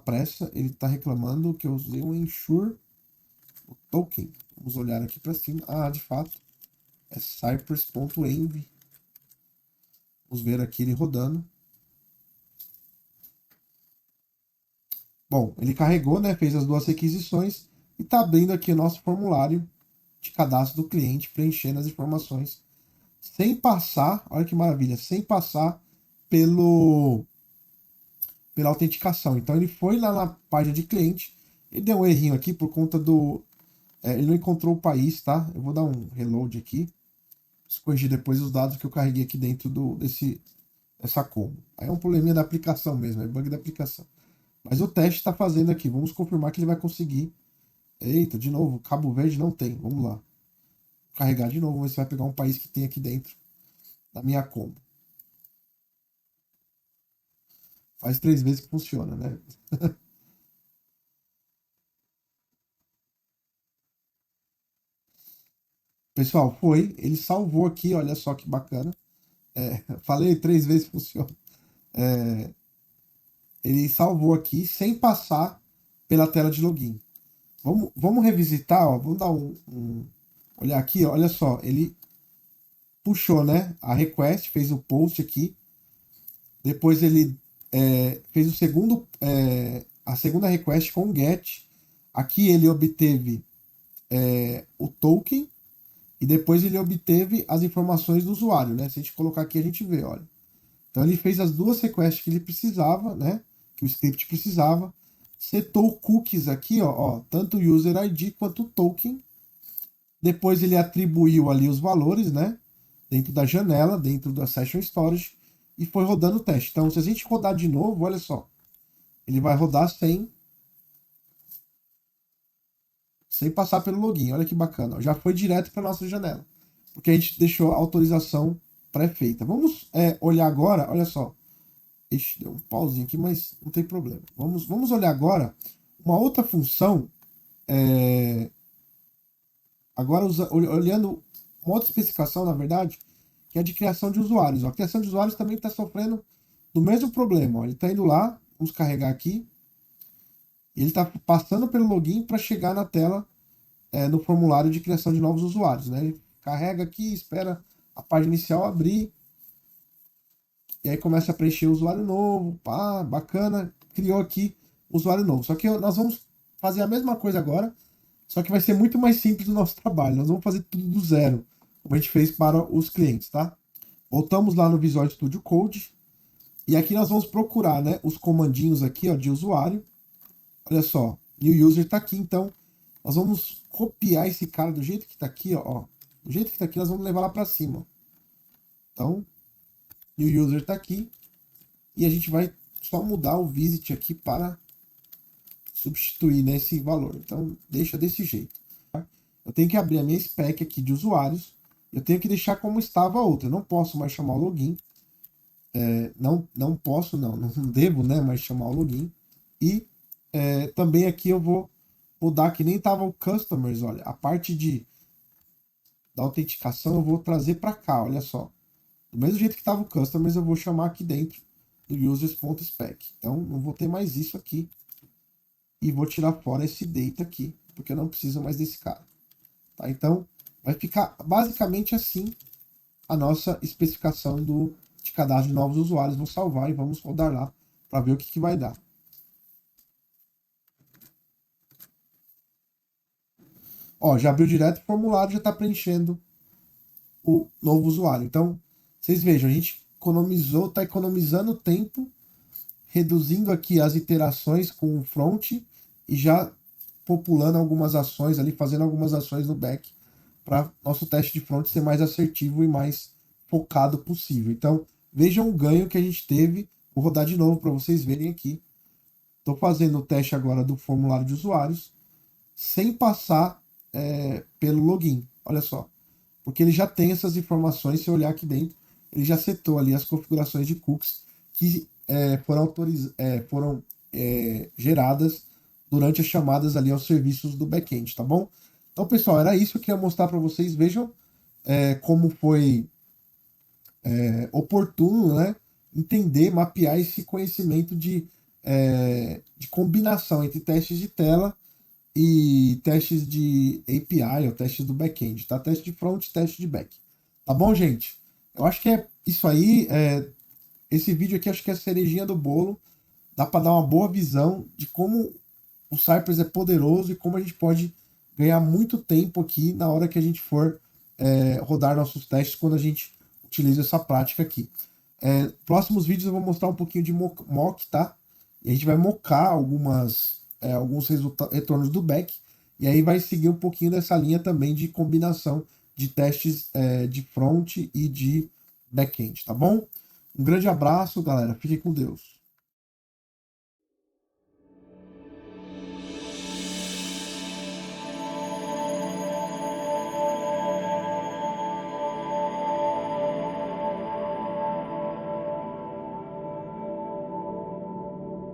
pressa. Ele está reclamando que eu usei um ensure o token. Vamos olhar aqui para cima. De fato, é cypress.env. Vamos ver aqui ele rodando. Bom, ele carregou, né? Fez as 2 requisições e está abrindo aqui o nosso formulário de cadastro do cliente, preenchendo as informações sem passar, olha que maravilha, sem passar pela autenticação. Então ele foi lá na página de cliente, ele deu um errinho aqui por conta do... ele não encontrou o país, tá? Eu vou dar um reload aqui, corrigir depois os dados que eu carreguei aqui dentro dessa combo. Aí é um probleminha da aplicação mesmo, é bug da aplicação. Mas o teste está fazendo aqui, vamos confirmar que ele vai conseguir. Eita, de novo, Cabo Verde não tem, vamos lá. Carregar de novo, vamos ver se vai pegar um país que tem aqui dentro da minha combo. Faz 3 vezes que funciona, né? Pessoal, ele salvou aqui, olha só que bacana. Falei 3 vezes que funciona. Ele salvou aqui sem passar pela tela de login. Vamos revisitar, ó, vamos dar olhar aqui, ó, olha só, ele puxou, né, a request, fez o post aqui, depois ele fez a segunda request com o get, aqui ele obteve o token e depois ele obteve as informações do usuário, né, se a gente colocar aqui a gente vê, olha. Então ele fez as 2 requests que ele precisava, né, que o script precisava, setou cookies aqui, ó, tanto o user ID quanto o token. Depois ele atribuiu ali os valores, né? Dentro da janela, dentro da Session Storage, e foi rodando o teste. Então, se a gente rodar de novo, olha só, ele vai rodar sem passar pelo login. Olha que bacana. Já foi direto para nossa janela, porque a gente deixou a autorização pré-feita. Vamos olhar agora, olha só. Ixi, deu um pauzinho aqui, mas não tem problema. Vamos olhar agora uma outra função. Agora, olhando uma outra especificação, na verdade, que é de criação de usuários. A criação de usuários também está sofrendo do mesmo problema. Ó. Ele está indo lá, vamos carregar aqui, e ele está passando pelo login para chegar na tela no formulário de criação de novos usuários. Né? Ele carrega aqui, espera a página inicial abrir, e aí começa a preencher o usuário novo. Pá, bacana, criou aqui o usuário novo. Só que nós vamos fazer a mesma coisa agora, só que vai ser muito mais simples o nosso trabalho. Nós vamos fazer tudo do zero, como a gente fez para os clientes, tá? Voltamos lá no Visual Studio Code. E aqui nós vamos procurar, né, os comandinhos aqui, ó, de usuário. Olha só, new user está aqui, então nós vamos copiar esse cara do jeito que está aqui, ó. Do jeito que está aqui, nós vamos levar lá para cima. Ó. Então, new user está aqui. E a gente vai só mudar o visit aqui para substituir, né, esse valor. Então, deixa desse jeito. Tá? Eu tenho que abrir a minha spec aqui de usuários. Eu tenho que deixar como estava a outra. Eu não posso mais chamar o login. Não posso, não devo, né, mais chamar o login. E também aqui eu vou mudar que nem estava o customers, olha, a parte da autenticação eu vou trazer para cá, olha só. Do mesmo jeito que estava o customers, eu vou chamar aqui dentro do users.spec. Então, não vou ter mais isso aqui. E vou tirar fora esse data aqui, porque eu não preciso mais desse cara. Tá? Então, vai ficar basicamente assim a nossa especificação de cadastro de novos usuários. Vou salvar e vamos rodar lá para ver o que vai dar. Ó, já abriu direto o formulário, já está preenchendo o novo usuário. Então, vocês vejam, a gente está economizando tempo, reduzindo aqui as iterações com o front e já populando algumas ações ali, fazendo algumas ações no back para nosso teste de front ser mais assertivo e mais focado possível. Então, vejam o ganho que a gente teve. Vou rodar de novo para vocês verem aqui. Estou fazendo o teste agora do formulário de usuários sem passar pelo login. Olha só. Porque ele já tem essas informações. Se eu olhar aqui dentro, ele já setou ali as configurações de cookies que foram geradas durante as chamadas ali aos serviços do back-end, tá bom? Então, pessoal, era isso que eu queria mostrar para vocês. Vejam como foi oportuno, né? Entender, mapear esse conhecimento de combinação entre testes de tela e testes de API, ou testes do back-end, tá? Teste de front, teste de back. Tá bom, gente? Eu acho que é isso aí. Esse vídeo aqui acho que é a cerejinha do bolo. Dá para dar uma boa visão de como o Cypress é poderoso e como a gente pode ganhar muito tempo aqui na hora que a gente for rodar nossos testes, quando a gente utiliza essa prática aqui. Próximos vídeos eu vou mostrar um pouquinho de mock, tá? E a gente vai mocar alguns retornos do back, e aí vai seguir um pouquinho dessa linha também de combinação de testes de front e de back-end, tá bom? Um grande abraço, galera. Fiquem com Deus.